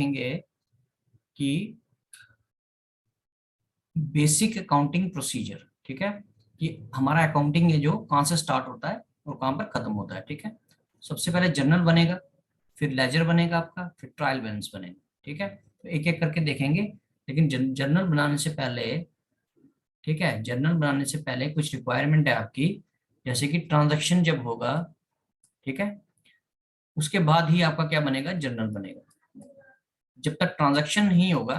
देखेंगे कि basic accounting procedure, ठीक है, कि हमारा अकाउंटिंग है जो कहाँ से स्टार्ट होता है और कहाँ पर खत्म होता है, ठीक है। सबसे पहले जर्नल बनेगा, फिर लेजर बनेगा आपका, फिर ट्रायल बैलेंस बनेगा, ठीक है। तो एक एक करके देखेंगे, लेकिन जर्नल बनाने से पहले, ठीक है, जर्नल बनाने से पहले कुछ रिक्वायरमेंट है आपकी, जैसे कि ट्रांजैक्शन जब होगा, ठीक है, उसके बाद ही आपका क्या बनेगा, जर्नल बनेगा। जब तक ट्रांजैक्शन नहीं होगा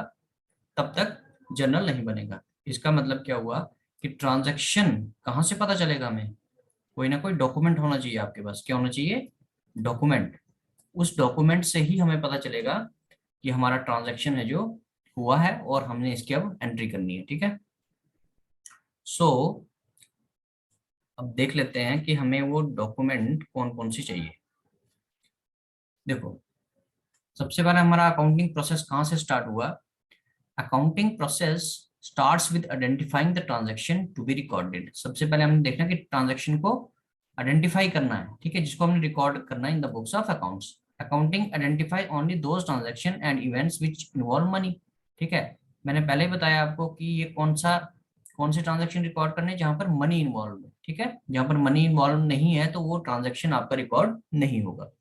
तब तक जर्नल नहीं बनेगा। इसका मतलब क्या हुआ कि ट्रांजैक्शन कहाँ से पता चलेगा हमें, कोई ना कोई डॉक्यूमेंट होना चाहिए आपके पास। क्या होना चाहिए, डॉक्यूमेंट। उस डॉक्यूमेंट से ही हमें पता चलेगा कि हमारा ट्रांजैक्शन है जो हुआ है और हमने इसकी अब एंट्री करनी है, ठीक है। सो अब देख लेते हैं कि हमें वो डॉक्यूमेंट कौन कौन सी चाहिए। देखो, सबसे पहले हमारा अकाउंटिंग प्रोसेस कहाँ से स्टार्ट हुआ। Accounting process starts with identifying the transaction to be recorded. सबसे पहले हमने देखना कि ट्रांजैक्शन को आइडेंटिफाई करना है, ठीक है, जिसको हमने रिकॉर्ड करना है इन the books of accounts. Accounting identify only those transaction and events which involve money, ठीक है। मैंने पहले ही बताया आपको कि ये कौन से ट्रांजैक्शन रिकॉर्ड करने हैं जहां पर मनी इन्वॉल्व है, ठीक है। जहां पर मनी इन्वॉल्व नहीं है तो वो ट्रांजैक्शन आपका रिकॉर्ड नहीं होगा।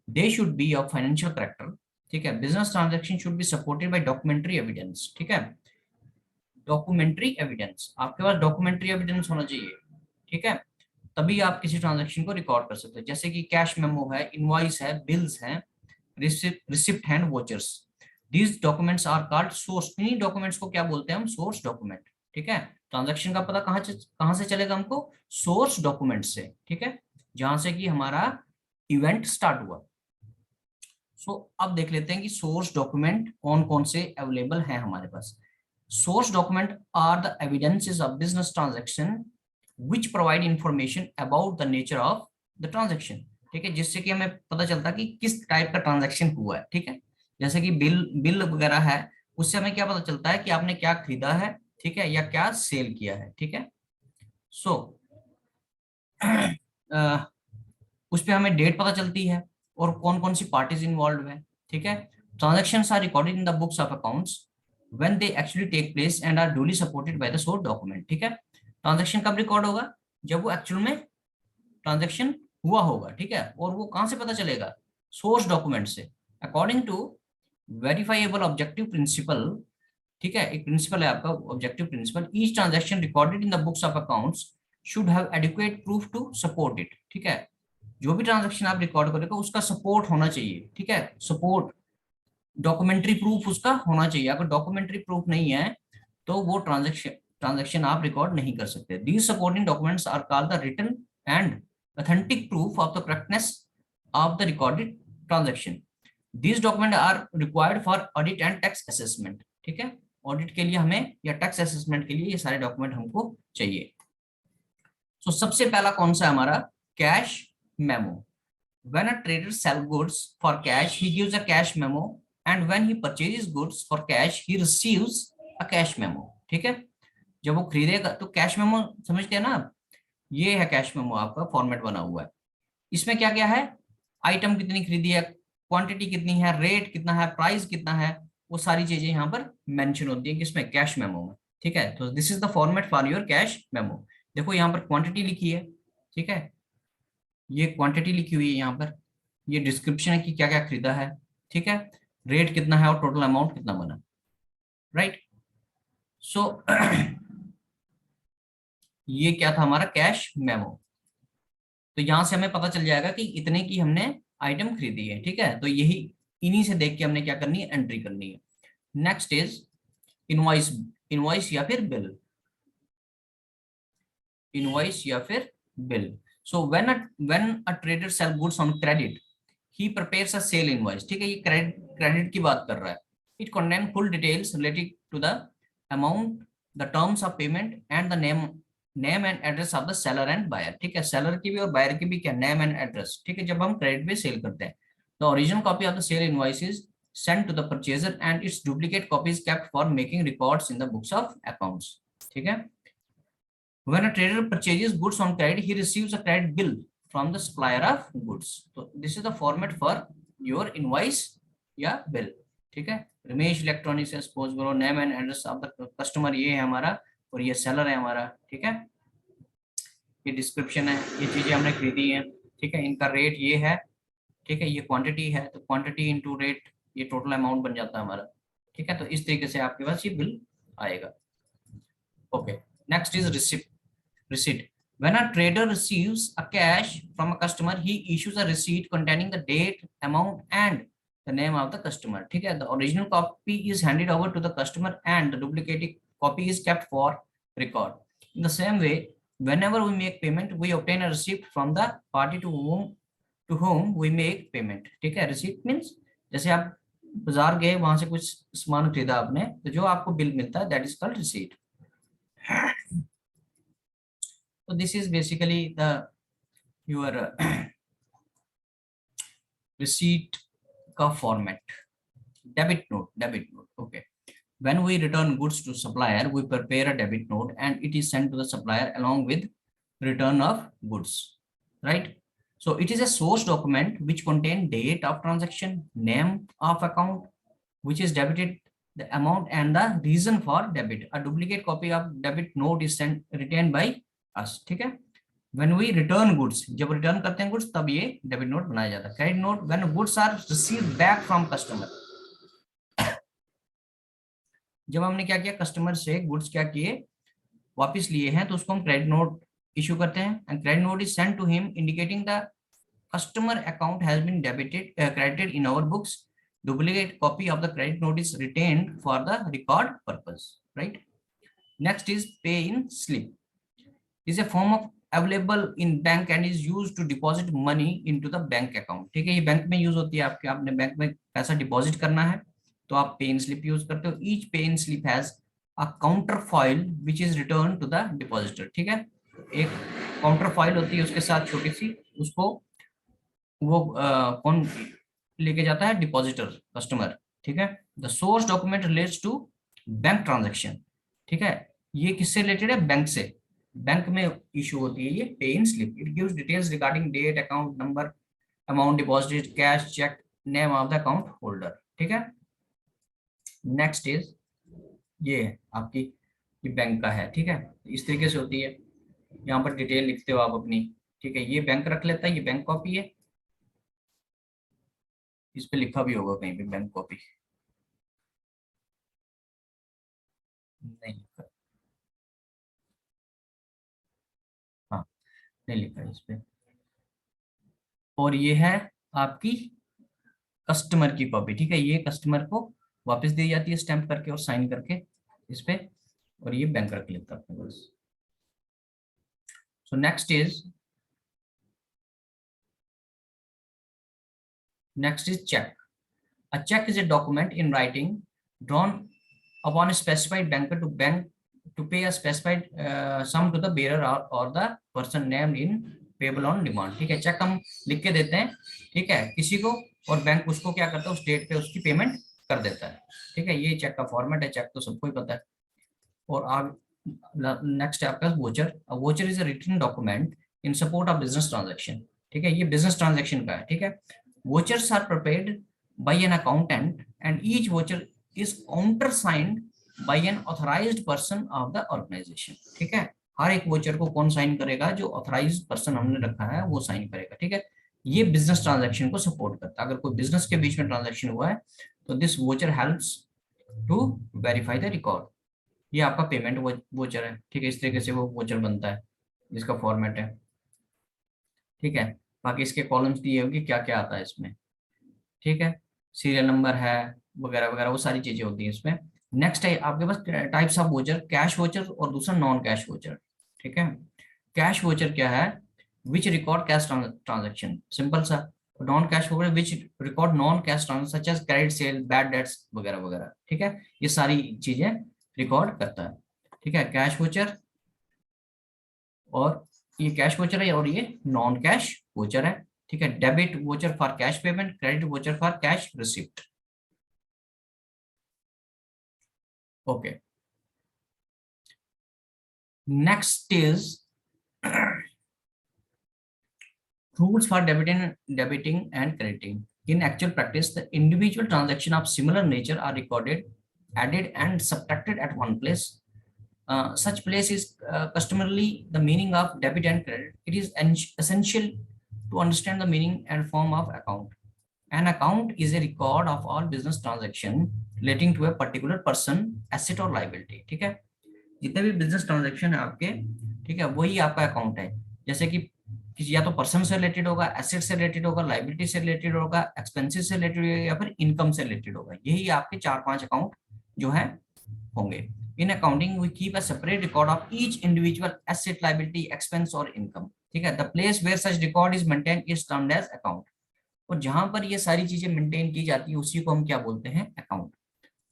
They should be of financial character, ठीक है। Business transaction should be supported by documentary evidence, ठीक है। डॉक्यूमेंट्री एविडेंस, आपके पास डॉक्यूमेंट्री एविडेंस होना चाहिए, ठीक है, तभी आप किसी ट्रांजैक्शन को रिकॉर्ड कर सकते हैं। जैसे कि कैश मेमो है, इनवॉइस है, बिल्स हैं, receipt and vouchers. These documents are called source. इन्हीं डॉक्यूमेंट्स को क्या बोलते हैं हम, सोर्स डॉक्यूमेंट, ठीक है। ट्रांजैक्शन का पता कहाँ से चलेगा हमको, सोर्स डॉक्यूमेंट से, ठीक है, जहां से कि हमारा इवेंट स्टार्ट हुआ। सो अब देख लेते हैं कि सोर्स डॉक्यूमेंट कौन कौन से अवेलेबल हैं हमारे पास। Source document are the evidences of business transaction which provide information about the nature of the transaction, ठीक है, जिससे कि हमें पता चलता है कि किस टाइप का ट्रांजैक्शन हुआ है, ठीक है। जैसे कि बिल वगैरह है, उससे हमें क्या पता चलता है कि आपने क्या खरीदा है, ठीक है, या क्या सेल किया है, ठीक है। सो उस पे हमें डेट पता चलती है और कौन कौन सी पार्टीज इन्वॉल्व है, ठीक है। Transactions are recorded in the books of accounts when they actually take place and are duly supported by the source document, ठीक है। ट्रांजैक्शन कब रिकॉर्ड होगा, जब वो एक्चुअल में ट्रांजैक्शन हुआ होगा, ठीक है। और वो कहां से पता चलेगा, सोर्स डॉक्यूमेंट से। According to verifiable objective principle, ठीक है, एक प्रिंसिपल है आपका objective principle, each transaction recorded in the books of accounts should have adequate proof to support it, ठीक है। जो भी ट्रांजैक्शन आप रिकॉर्ड करेगा उसका सपोर्ट होना चाहिए, ठीक है, सपोर्ट डॉक्यूमेंट्री प्रूफ उसका होना चाहिए। अगर डॉक्यूमेंट्री प्रूफ नहीं है तो वो ट्रांजैक्शन आप रिकॉर्ड नहीं कर सकते। These supporting documents are called the written and authentic proof of the correctness of the recorded transaction. These document are required for audit and tax assessment, ठीक है। ऑडिट के लिए हमें या टैक्स असेसमेंट के लिए ये सारे डॉक्यूमेंट हमको चाहिए। तो सबसे पहला कौन सा है हमारा, cash memo. When a trader sells goods for cash, he gives a cash memo, and when he purchases goods for cash, he receives a cash memo, ठीक है। जब वो खरीदेगा तो कैश मेमो समझते हैं ना आप, ये है कैश मेमो, आपका फॉर्मेट बना हुआ है। इसमें क्या क्या है, आइटम कितनी खरीदी है, क्वांटिटी कितनी है, रेट कितना है, प्राइस कितना है, वो सारी चीजें यहाँ पर मेंशन होती है किसमें, कैश मेमो में, ठीक है। तो this is the format for your cash memo. देखो यहाँ पर क्वांटिटी लिखी है, ठीक है, ये क्वांटिटी लिखी हुई है यहाँ पर, ये डिस्क्रिप्शन है कि क्या क्या खरीदा है, ठीक है, रेट कितना है और टोटल अमाउंट कितना बना, राइट। सो ये क्या था हमारा कैश मेमो। तो यहां से हमें पता चल जाएगा कि इतने की हमने आइटम खरीदी है, ठीक है। तो यही इन्हीं से देख के हमने क्या करनी है, एंट्री करनी है। Next is invoice. इनवॉइस या फिर बिल, इनवॉइस या फिर bill. So when a trader sell goods on credit, he prepares a sale invoice, ठीक है, ये क्रेडिट की बात कर रहा है। It contains full details related to the amount, the terms of payment and the name and address of the seller and buyer, ठीक है। सेलर की भी और बायर की भी क्या, नेम एंड एड्रेस, ठीक है, जब हम क्रेडिट पे सेल करते हैं। The original copy of the sale invoice is sent to the purchaser and its duplicate copy is kept for making records in the books of accounts, ठीक है। When a trader purchases goods on credit, he receives a credit bill from the supplier of goods. So this is the format for your invoice या bill. ठीक है। Ramesh electronics है, suppose करो, name and address of the customer ये है हमारा, और ये सेलर है हमारा, ठीक है। ये डिस्क्रिप्शन है, ये चीजें हमने खरीदी हैं, ठीक है। इनका रेट ये है, ठीक है। ये क्वांटिटी है, तो क्वांटिटी इनटू रेट, ये टोटल अमाउंट बन जाता है हमारा, ठीक है। तो इस तरीके से आपके पास ये बिल आएगा। Okay, next is receipt. Receipt. When a trader receives a cash from a customer, he issues a receipt containing the date, amount, and the name of the customer. ठीक है, the original copy is handed over to the customer, and the duplicate copy is kept for record. In the same way, whenever we make payment, we obtain a receipt from the party to whom we make payment. ठीक है, receipt means जैसे आप बाजार गए, वहां से कुछ सामान खरीदा आपने, तो जो आपको बिल मिलता है, that is called receipt. So this is basically the your receipt का format. Debit note. Okay. When we return goods to supplier, we prepare a debit note and it is sent to the supplier along with return of goods, right? So it is a source document which contain date of transaction, name of account which is debited, the amount, and the reason for debit. A duplicate copy of debit note is sent retained by us. ठीक है। When we return goods, जब return करते हैं goods, तब ये debit note बनाया जाता है। Credit note when goods are received back from customer, जब हमने क्या किया, कस्टमर से गुड्स क्या किए, वापस लिए हैं, तो उसको हम क्रेडिट नोट इशू करते हैं। And credit note is sent to him indicating the customer account has been credited in our books. Duplicate copy of the credit note is retained for the record purpose, right? Next is pay in slip. Is a form of available in bank and is used to deposit money into the bank account. ठीक है, ये bank में use होती है, आपके आपने bank में पैसा डिपॉजिट करना है, तो आप पे इन स्लिप यूज करते हो। Each pay in slip has a counter foil which is return to the depositor. ठीक है, एक काउंटर फॉइल होती है, उसके साथ छोटी सी, उसको वो कौन लेके जाता है, डिपॉजिटर, कस्टमर। ठीक है, the source document relates to bank transaction. ठीक है, ये किससे रिलेटेड है, बैंक से। बैंक में इशू होती है ये pay in slip. It gives details regarding date, account number, amount deposited, cash, cheque, name of the account holder. ठीक है, नेक्स्ट इज ये आपकी ये बैंक का है। ठीक है, इस तरीके से होती है, यहाँ पर डिटेल लिखते हो आप अपनी। ठीक है, ये बैंक रख लेता है, ये बैंक कॉपी है, इस पे लिखा भी होगा कहीं पे बैंक कॉपी, नहीं लिखा, हाँ नहीं लिखा इस पे। और ये है आपकी कस्टमर की कॉपी। ठीक है, ये कस्टमर को वापस दी जाती है स्टैंप करके और साइन करके इस पे, और ये बैंक रख लेता है अपने पास। So next is cheque. A check is a document in writing drawn upon a specified banker to pay a specified sum to the bearer or the person named in payable on demand। ठीक है, check हम लिख के देते हैं, ठीक है, किसी को, और बैंक उसको क्या करता है, उस डेट पे उसकी पेमेंट कर देता है। ठीक है, ये चेक का फॉर्मेट है, चेक तो सबको ही पता है। और आग नेक्स्ट है आपका voucher. Voucher is a written document in support of business transaction. ठीक है, ये बिजनेस ट्रांजेक्शन का है। ठीक है, vouchers are prepared by an accountant and each voucher is countersigned by an authorized person of the organization। ठीक है, हर एक वोचर को कौन साइन करेगा, जो ऑथराइज्ड पर्सन हमने रखा है वो साइन करेगा। ठीक है, ये बिजनेस ट्रांजैक्शन को सपोर्ट करता है। अगर कोई बिजनेस के बीच में ट्रांजैक्शन हुआ है तो this voucher helps to verify the record. ये आपका पेमेंट वोचर है। ठीक है, इस तरीके से वो वोचर बनता है, जिसका फॉर्मेट है। ठीक है, बाकी इसके कॉलम्स दिए होंगे क्या क्या आता है इसमें। ठीक है, सीरियल नंबर है वगैरह वगैरह, वो सारी चीजें होती हैं इसमें। नेक्स्ट है आपके पास types of voucher, cash voucher और दूसरा नॉन कैश वोचर। ठीक है, कैश वोचर क्या है, which record cash transaction, simple सा। Non cash voucher which record non cash transaction such as credit, sale, bad debts वगैरह वगैरह। ठीक है, ये सारी चीजें रिकॉर्ड करता है। ठीक है, कैश वोचर, और ये कैश वोचर है और ये नॉन कैश वोचर है। ठीक है, debit voucher for cash payment, credit voucher for cash receipt. Okay, next is rules for debiting and crediting. In actual practice, the individual transaction of similar nature are recorded, added and subtracted at one place. Such place is customarily the meaning of debit and credit. It is essential to understand the meaning and form of account. An account is a record of all business transaction relating to a particular person, asset or liability. ठीक है, जितने भी business transaction है आपके, ठीक है, वही आपका अकाउंट है। जैसे कि किसी या तो पर्सन से रिलेटेड होगा, एसेट से रिलेटेड होगा, लाइबिलिटी से रिलेटेड होगा, एक्सपेंसेस से रिलेटेड होगा, या फिर इनकम से रिलेटेड होगा। यही आपके 4-5 अकाउंट जो है होंगे। In accounting we keep a separate record of each individual asset, liability, expense और इनकम। ठीक है, the place where such record is maintain is termed as account. और जहां पर ये सारी चीजें मेंटेन की जाती है उसी को हम क्या बोलते हैं, account.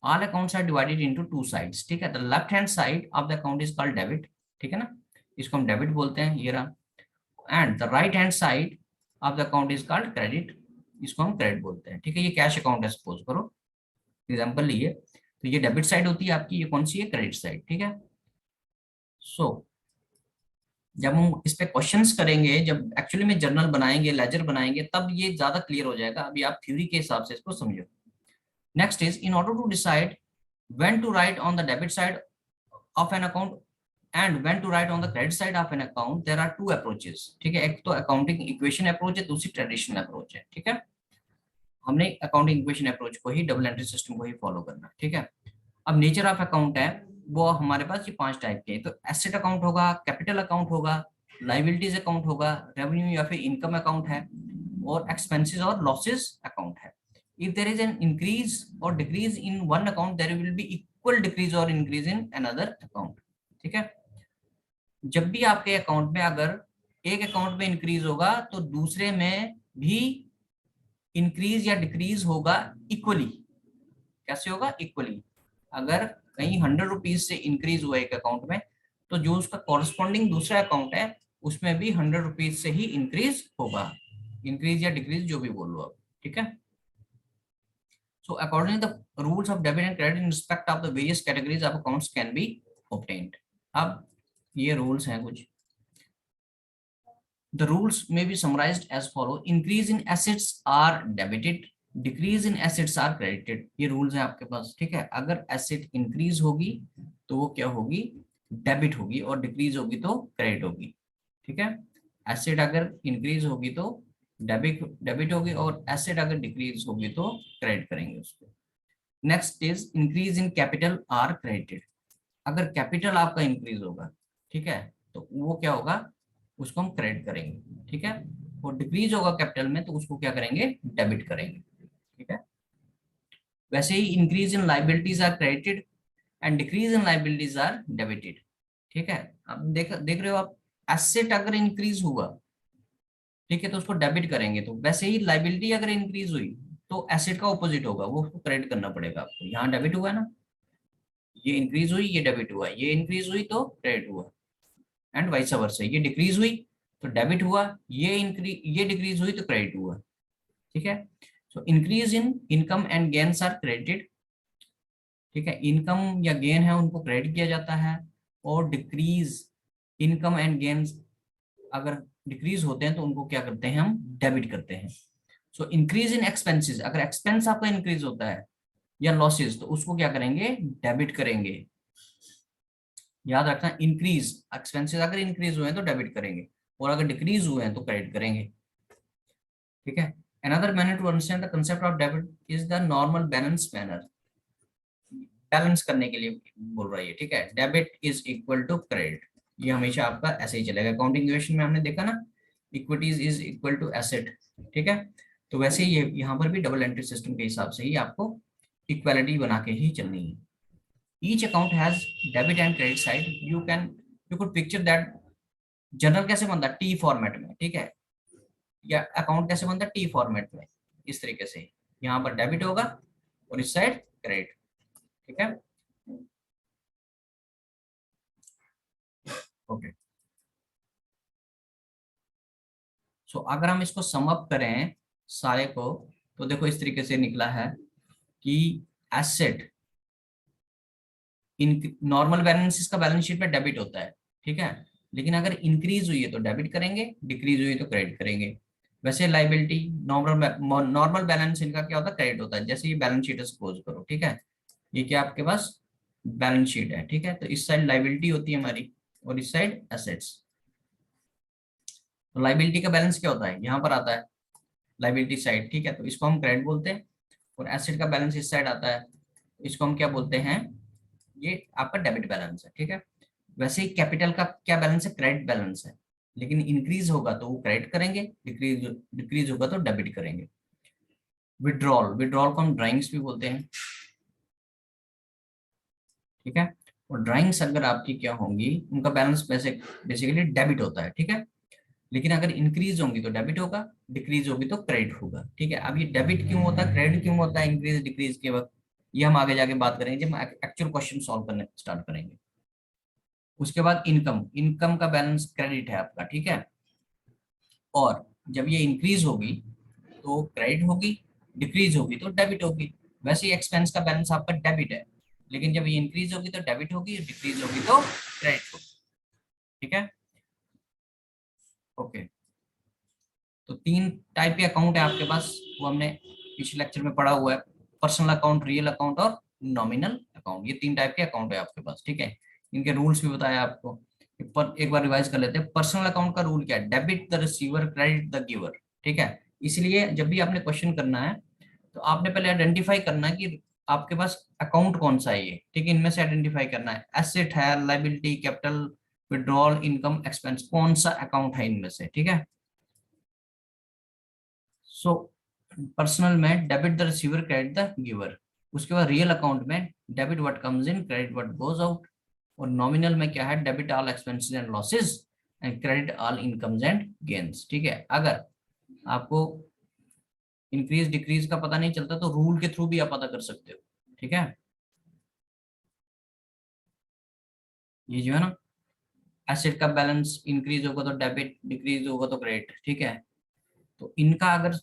All accounts are divided into two sides. ठीक है, the left hand side of the account is called debit. ठीक है ना, इसको हम डेबिट बोलते हैं, ये रहा। And the right hand side of the account is called credit, इसको हम क्रेडिट बोलते हैं। ठीक है, ये कैश अकाउंट है, सपोज करो, एग्जाम्पल लिए, तो ये डेबिट साइड होती है आपकी, ये कौन सी है, क्रेडिट साइड। ठीक है, सो जब हम इस पे क्वेश्चंस करेंगे, जब एक्चुअली में जर्नल बनाएंगे, लेजर बनाएंगे, तब ये ज्यादा क्लियर हो जाएगा। अभी आप थ्योरी के हिसाब से इसको समझो। Next is, in order to decide when to write on the debit side of an account and when to write on the credit side of an account, there are two approaches। ठीक है, एक तो accounting equation approach है, दूसरी traditional approach है। ठीक है, हमने अकाउंटिंग इक्वेशन अप्रोच को ही, डबल एंट्री सिस्टम को ही फॉलो करना है। ठीक है, अब नेचर ऑफ अकाउंट है वो हमारे पास ये 5 टाइप के हैं। तो एसेट अकाउंट होगा, कैपिटल अकाउंट होगा, लाइबिलिटीज अकाउंट होगा, रेवेन्यू या फिर इनकम अकाउंट है, और एक्सपेंसेस और लॉसेस अकाउंट है। If there is an increase or decrease in one account, there will be equal decrease or increase in another account। ठीक है, जब भी आपके अकाउंट में अगर एक अकाउंट में इंक्रीज होगा तो दूसरे में भी इंक्रीज या डिक्रीज होगा इक्वली। कैसे होगा, इक्वली। अगर कहीं 100 रुपीज से इंक्रीज हुआ एक अकाउंट में, तो जो उसका कॉरस्पॉन्डिंग दूसरा अकाउंट है उसमें भी 100 रुपीज से ही इंक्रीज होगा, इंक्रीज या डिक्रीज जो भी बोल लो आप। ठीक है, so accordingly the rules of debit and credit in respect of the various categories of accounts can be obtained। अब ये rules हैं कुछ। The rules may be summarized as follow: increase in assets are debited, decrease in assets are credited। ये rules हैं आपके पास। ठीक है, अगर asset increase होगी तो वो क्या होगी, डेबिट होगी, और डिक्रीज होगी तो क्रेडिट होगी। ठीक है, एसेट अगर इंक्रीज होगी तो डेबिट होगी, और एसेट अगर डिक्रीज होगी तो क्रेडिट करेंगे उसको। Next is increase in capital R credited. अगर कैपिटल आपका इंक्रीज होगा, ठीक है, तो वो क्या होगा, उसको हम क्रेडिट करेंगे। ठीक है, और डिक्रीज होगा कैपिटल में तो उसको क्या करेंगे, डेबिट करेंगे। ठीक है, वैसे ही increase in liabilities are credited and decrease in liabilities are debited. ठीक है, अब देख रहे हो आप, एसेट अगर इंक्रीज हुआ, ठीक है, तो उसको डेबिट करेंगे। तो वैसे ही लाइबिलिटी अगर इंक्रीज हुई तो एसेट का ऑपोजिट होगा, वो उसको क्रेडिट करना पड़ेगा आपको। यहाँ डेबिट हुआ ना, ये इंक्रीज हुई, ये डेबिट हुआ, ये इंक्रीज हुई तो क्रेडिट हुआ, एंड वाइस वर्सा। ये डिक्रीज हुई तो डेबिट हुआ, ये डिक्रीज हुई तो क्रेडिट हुआ। ठीक है, so increase in income and gains are credited. ठीक है, इनकम या गेन है उनको क्रेडिट किया जाता है, और डिक्रीज इनकम एंड गेन्स अगर डिक्रीज होते हैं तो उनको क्या करते हैं, हम डेबिट करते हैं। सो इंक्रीज इन एक्सपेंसेस, अगर एक्सपेंस आपका इंक्रीज होता है या लॉसेस, तो उसको क्या करेंगे, डेबिट करेंगे। याद रखना, इंक्रीज एक्सपेंसेस अगर इंक्रीज हुए हैं तो डेबिट करेंगे, और अगर डिक्रीज हुए हैं तो क्रेडिट करेंगे। ठीक है, another manner to understand the concept of debit is the normal balance manner। Balance करने के लिए बोल रहा है ये। ठीक है, debit is equal to credit, ये हमेशा आपका ऐसे ही चलेगा। अकाउंटिंग इक्वेशन में हमने देखा ना, equities is equal to asset. ठीक है, तो वैसे ही यहाँ पर भी डबल एंट्री सिस्टम के हिसाब से ही आपको इक्वालिटी बना के ही चलनी है। Each account has debit and credit side. You could picture that journal कैसे बनता है, टी फॉर्मेट में। ठीक है, या अकाउंट कैसे बनता है, टी फॉर्मेट में, इस तरीके से। यहाँ पर डेबिट होगा और इस साइड क्रेडिट। ठीक है, ओके। सो अगर हम इसको सम अप करें सारे को, तो देखो इस तरीके से निकला है कि एसेट इन नॉर्मल बैलेंस का बैलेंस शीट में डेबिट होता है। ठीक है, लेकिन अगर इंक्रीज हुई है तो डेबिट करेंगे, डिक्रीज हुई है तो क्रेडिट करेंगे। वैसे लाइबिलिटी, नॉर्मल बैलेंस इनका क्या होता है, क्रेडिट होता है। जैसे ये बैलेंस शीट है सपोज करो, ठीक है, ये क्या आपके पास बैलेंस शीट है, ठीक है, तो इस साइड लाइबिलिटी होती है हमारी और इस साइड एसेट्स। तो लाइबिलिटी का बैलेंस क्या होता है, यहाँ पर आता है लाइबिलिटी साइड, ठीक है, तो इसको हम क्रेडिट बोलते हैं। और एसेट का बैलेंस इस साइड आता है, इसको हम क्या बोलते हैं, ये आपका डेबिट बैलेंस है, ठीक है। वैसे ही कैपिटल का क्या बैलेंस है, क्रेडिट बैलेंस है, लेकिन इंक्रीज होगा तो वो क्रेडिट करेंगे, डिक्रीज डिक्रीज होगा तो डेबिट करेंगे। विड्रॉल, विड्रॉल को हम ड्राइंग्स भी बोलते हैं, ठीक है। और ड्राइंग्स अगर आपकी क्या होंगी, उनका बैलेंस बेसिकली डेबिट होता है, ठीक है, लेकिन अगर इंक्रीज होंगी तो डेबिट होगा, डिक्रीज होगी तो क्रेडिट होगा, ठीक है। अब ये डेबिट क्यों होता है, क्रेडिट क्यों होता है इंक्रीज डिक्रीज के वक्त, ये हम आगे जाके बात करेंगे जब एक्चुअल क्वेश्चन सॉल्व करने स्टार्ट करेंगे। उसके बाद इनकम, इनकम का बैलेंस क्रेडिट है आपका, ठीक है, और जब ये इंक्रीज होगी तो क्रेडिट होगी, डिक्रीज होगी तो डेबिट होगी। वैसे ही एक्सपेंस का बैलेंस आपका डेबिट है, लेकिन जब ये इंक्रीज होगी तो डेबिट होगी, डिक्रीज होगी तो क्रेडिट होगी, ठीक है। ओके, तो तीन टाइप के अकाउंट है आपके पास, वो हमने पिछले लेक्चर में पढ़ा हुआ है, पर्सनल अकाउंट, रियल अकाउंट और नॉमिनल अकाउंट, ये तीन टाइप के अकाउंट है आपके पास, ठीक है। इनके रूल्स भी बताया आपको, पर एक बार रिवाइज कर लेते हैं। पर्सनल अकाउंट का रूल क्या है, debit the receiver, credit the giver, ठीक है। इसलिए जब भी आपने क्वेश्चन करना है तो आपने पहले आइडेंटिफाई करना है कि आपके पास अकाउंट कौन सा है ये, ठीक है, इनमें से आइडेंटिफाई करना है, एसेट है, liability, capital, withdrawal, income, expense, कौन सा अकाउंट है इनमें से, ठीक है। सो पर्सनल में debit the receiver, credit the giver. उसके बाद रियल अकाउंट में debit what comes in, credit what goes out. और नॉमिनल में क्या है, debit all expenses and losses and credit all incomes and gains, ठीक है। अगर आपको इंक्रीज डिक्रीज का पता नहीं चलता तो रूल के थ्रू भी आप पता कर सकते हो, ठीक है। ये जो है ना, एसेट का बैलेंस इंक्रीज होगा तो डेबिट, डिक्रीज होगा तो क्रेडिट, ठीक है। तो इनका अगर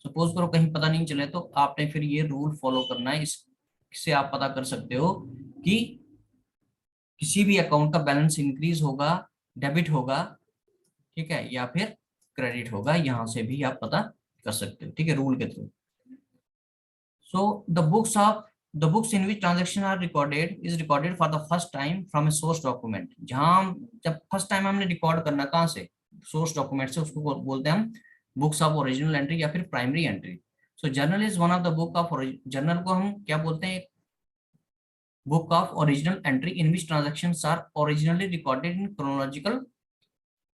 सपोज करो कहीं पता नहीं चले तो आपने फिर ये रूल फॉलो करना है, इससे आप पता कर सकते हो कि किसी भी अकाउंट का बैलेंस इंक्रीज होगा, डेबिट होगा, ठीक है, या फिर क्रेडिट होगा, यहाँ से भी आप पता कर सकते हो, ठीक है, रूल के थ्रू। So the books in which transaction are recorded is recorded for the first time from a source document. जहां जब फर्स्ट टाइम हमने रिकॉर्ड करना कहाँ से, सोर्स डॉक्यूमेंट से, उसको बोलते हैं हम बुक्स ऑफ ओरिजिनल एंट्री या फिर primary entry. So journal is one of the book of, journal को हम क्या बोलते हैं, book of original entry in which transactions are originally recorded in chronological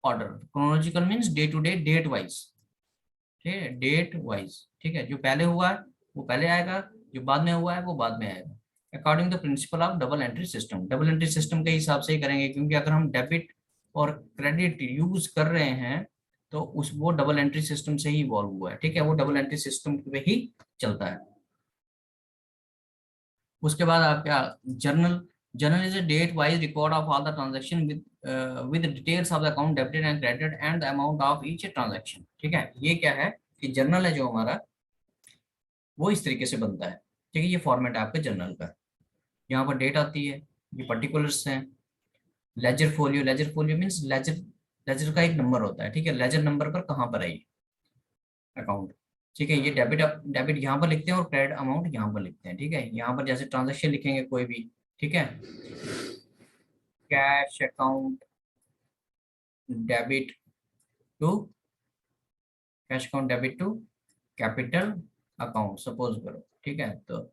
order. Chronological means day to day, date wise, ठीक है, date wise, ठीक है, जो पहले हुआ है वो पहले आएगा, जो बाद में हुआ है वो बाद में आएगा, according the principle of double entry system. Double entry system के हिसाब से ही करेंगे, क्योंकि अगर हम डेबिट और क्रेडिट यूज कर रहे हैं तो उस वो डबल एंट्री सिस्टम से ही इवॉल्व हुआ है, ठीक है, वो डबल एंट्री सिस्टम पे ही चलता है। उसके बाद आपका journal, journal is a date wise record of all the transaction with details of the account debited and credited and the amount of each transaction, ठीक है। ये क्या है कि जर्नल है जो हमारा, वो इस तरीके से बनता है, ठीक है, ये फॉर्मेट है आपके जर्नल का। यहाँ पर डेट आती है, ये पर्टिकुलर्स हैं। Ledger folio, ledger folio means ledger, ledger का एक नंबर होता है, ठीक है, लेजर नंबर पर कहाँ पर है ये अकाउंट, ठीक है। ये डेबिट, डेबिट यहाँ पर लिखते हैं और क्रेडिट अमाउंट यहाँ पर लिखते हैं, ठीक है। यहाँ पर जैसे ट्रांजेक्शन लिखेंगे कोई भी, ठीक है, cash account debit to, cash account debit to capital account suppose करो, ठीक है, तो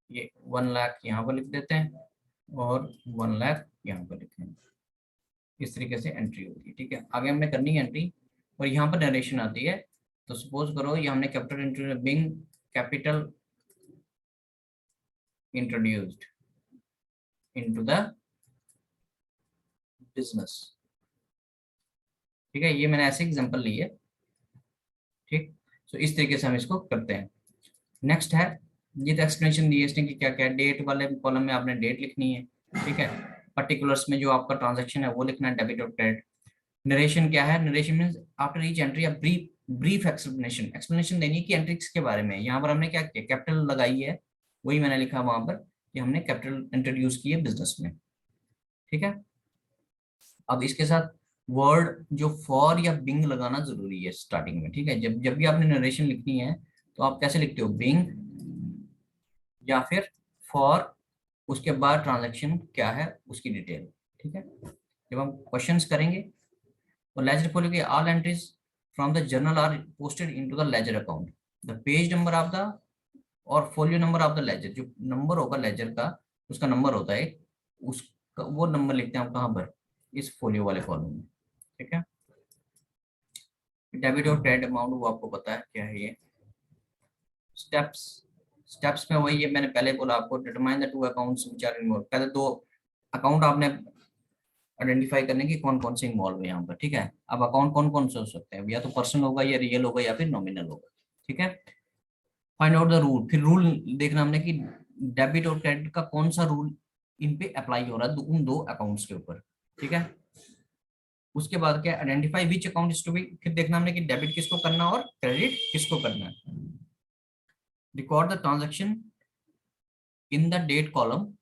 ये 1 लाख यहाँ पर लिख देते हैं और 1 लाख यहाँ पर लिखेंगे, इस तरीके से एंट्री होती है, ठीक है। आगे हमने करनी है एंट्री, और यहाँ पर नरेशन आती है। तो सपोज करो ये हमने capital entry, being capital introduced into the business, ठीक है, ये मैंने ऐसे एग्जांपल ली है, ठीक। तो इस तरीके से हम इसको करते हैं। नेक्स्ट है, ये तो एक्सप्लेनेशन दी है इसने कि क्या क्या, डेट वाले कॉलम में आपने डेट लिखनी है, ठीक है, पर्टिकुलर्स में जो आपका ट्रांजैक्शन है वो लिखना है, डेबिट और क्रेडिट। नरेशन क्या है, narration means after each entry a brief brief explanation, explanation देनी है कि एंट्रीज के बारे में। यहाँ पर हमने क्या किया, कैपिटल लगाई है, वही मैंने लिखा वहां पर कि हमने कैपिटल इंट्रोड्यूस की है बिजनेस में, ठीक है। अब इसके साथ वर्ड जो फॉर या बिंग लगाना जरूरी है स्टार्टिंग में, ठीक है। जब जब भी आपने नरेशन लिखनी है तो आप कैसे लिखते हो, बिंग या फिर फॉर, उसके बाद ट्रांजैक्शन क्या है उसकी डिटेल, ठीक है। जब हम क्वेश्चंस करेंगे और लेजर फोलियो के all entries from the journal are posted into the ledger account, the page number of the और folio number of the ledger, जो नंबर होगा लेजर का उसका नंबर होता है, उसका वो नंबर लिखते हैं हम कहाँ पर, इस फोलियो वाले कॉलम में, ठीक है। डेबिट और क्रेडिट अमाउंट वो आपको पता है क्या है ये। स्टेप्स, स्टेप्स में वही है, मैंने पहले बोला आपको, determine the two accounts which are involve, पहले दो अकाउंट आपने आइडेंटिफाई करने की कौन कौन से इन्वॉल्व है यहाँ पर, ठीक है। अब अकाउंट कौन कौन से हो सकते हैं, या तो पर्सन होगा या रियल होगा या फिर नॉमिनल होगा, ठीक है। फाइंड आउट द रूल, फिर रूल देखना हमने कि डेबिट और क्रेडिट का कौन सा रूल इन पे अप्लाई हो रहा है उन दो अकाउंट्स के ऊपर, ठीक है। उसके बाद क्या, identify which account is to be, फिर देखना हमने कि डेबिट किसको करना और क्रेडिट किसको करना है। Record the transaction in the date column,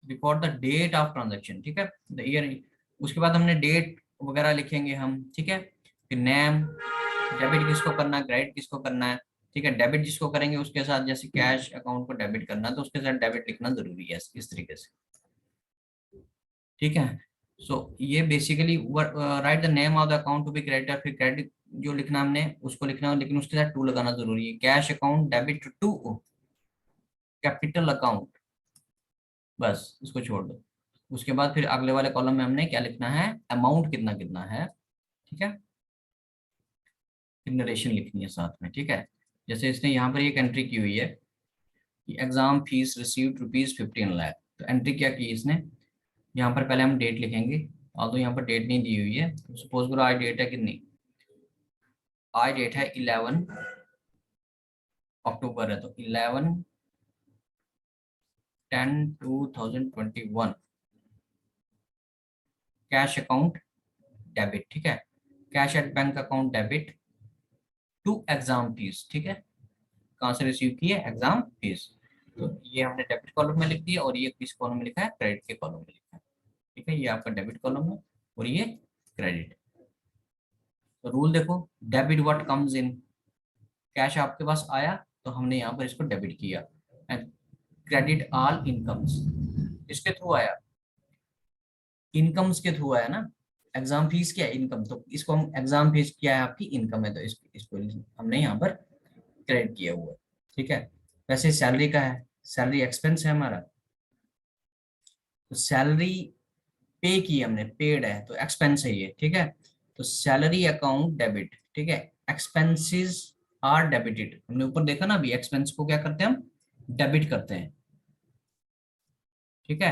record the date of transaction, ठीक है, द ईयर। उसके बाद हमने डेट वगैरह लिखेंगे हम, ठीक है। फिर नेम, डेबिट किसको करना है, क्रेडिट किसको करना है, ठीक है। डेबिट जिसको करेंगे उसके साथ, जैसे कैश अकाउंट को डेबिट करना है तो उसके साथ डेबिट लिखना जरूरी है इस तरीके से, ठीक है। सो ये basically write the name of the account to be credit, फिर क्रेडिट जो लिखना हमने उसको लिखना है, लेकिन उसके साथ टू लगाना जरूरी है। Cash account debit to capital account, बस इसको छोड़ दो। उसके बाद फिर अगले वाले कॉलम में हमने क्या लिखना है, अमाउंट कितना कितना है, ठीक है। फिर नरेशन लिखनी है साथ में, ठीक है। जैसे इसने यहाँ पर एक एंट्री की हुई है कि एग्जाम फीस रिसीव्ड ₹15 लाख, तो एंट्री क्या की इसने, यहाँ पर पहले हम डेट लिखेंगे, और तो यहाँ पर डेट नहीं दी हुई है, तो सपोज करो आज डेट है कितनी, आज डेट है 11 अक्टूबर है, तो 11/10/2021, कैश अकाउंट डेबिट, ठीक है। Cash at bank account debit to exam fees, ठीक है। कहाँ से रिसीव की है, एग्जाम फीस, तो ये हमने डेबिट कॉलम में लिख दिया, और ये किस कॉलम में लिखा है, क्रेडिट के कॉलम में लिखा है, ठीक है। ये आपका डेबिट कॉलम है और ये क्रेडिट। तो रूल देखो, debit what comes in, cash आपके पास आया तो हमने यहाँ पर इसको डेबिट किया, एंड क्रेडिट ऑल इनकम्स, इसके थ्रू आया, इनकम्स के थ्रू आया ना। एग्जाम फीस क्या है, इनकम, तो इसको हम एग्जाम फीस क्या है आपकी इनकम है, तो इसको हमने यहाँ पर क्रेडिट किया हुआ है, ठीक है। वैसे सैलरी का है, सैलरी एक्सपेंस है हमारा, तो सैलरी पे की हमने, पेड है तो एक्सपेंस है ये, ठीक है। तो सैलरी अकाउंट डेबिट, ठीक है, एक्सपेंसेस आर डेबिटेड, हमने ऊपर देखा ना अभी, एक्सपेंस को क्या करते हैं हम, डेबिट करते हैं, ठीक है।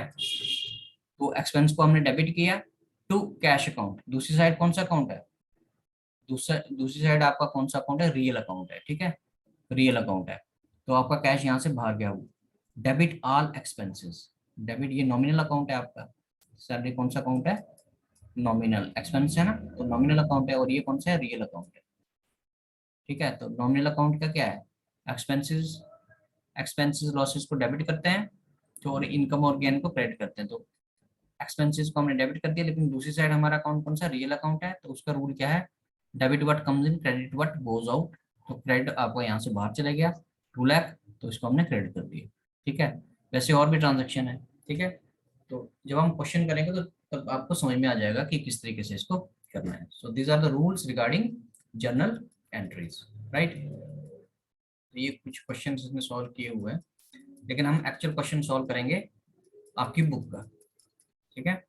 तो एक्सपेंस को हमने डेबिट किया टू कैश अकाउंट, दूसरी साइड कौन सा अकाउंट है, दूसरी साइड आपका कौन सा अकाउंट है, रियल अकाउंट है, ठीक है, रियल अकाउंट है। तो आपका कैश यहाँ से बाहर गया हुआ, डेबिट ऑल एक्सपेंसेस, डेबिट ये नॉमिनल अकाउंट है आपका, सैलरी कौन सा अकाउंट है, नॉमिनल, एक्सपेंस है ना, तो नॉमिनल अकाउंट है, और ये कौन सा है, रियल अकाउंट है, ठीक है। तो नॉमिनल अकाउंट का क्या है, एक्सपेंसेस, एक्सपेंसेस लॉसेस को डेबिट करते हैं, तो और इनकम और गेन को क्रेडिट करते हैं। तो एक्सपेंसेस को हमने डेबिट कर दिया, लेकिन दूसरी साइड हमारा अकाउंट कौन सा, रियल अकाउंट है, तो उसका रूल क्या है, debit what comes in, credit what goes out. तो क्रेडिट आपको यहाँ से बाहर चले गया 2 लाख, तो इसको हमने क्रेडिट कर दिया, ठीक है। वैसे और भी ट्रांजेक्शन है, ठीक है। तो जब हम क्वेश्चन करेंगे तो तब आपको समझ में आ जाएगा कि किस तरीके से इसको करना है। So these are the rules regarding journal entries, right. ये कुछ क्वेश्चन इसमें सॉल्व किए हुए हैं, लेकिन हम एक्चुअल क्वेश्चन सॉल्व करेंगे आपकी बुक का, ठीक है।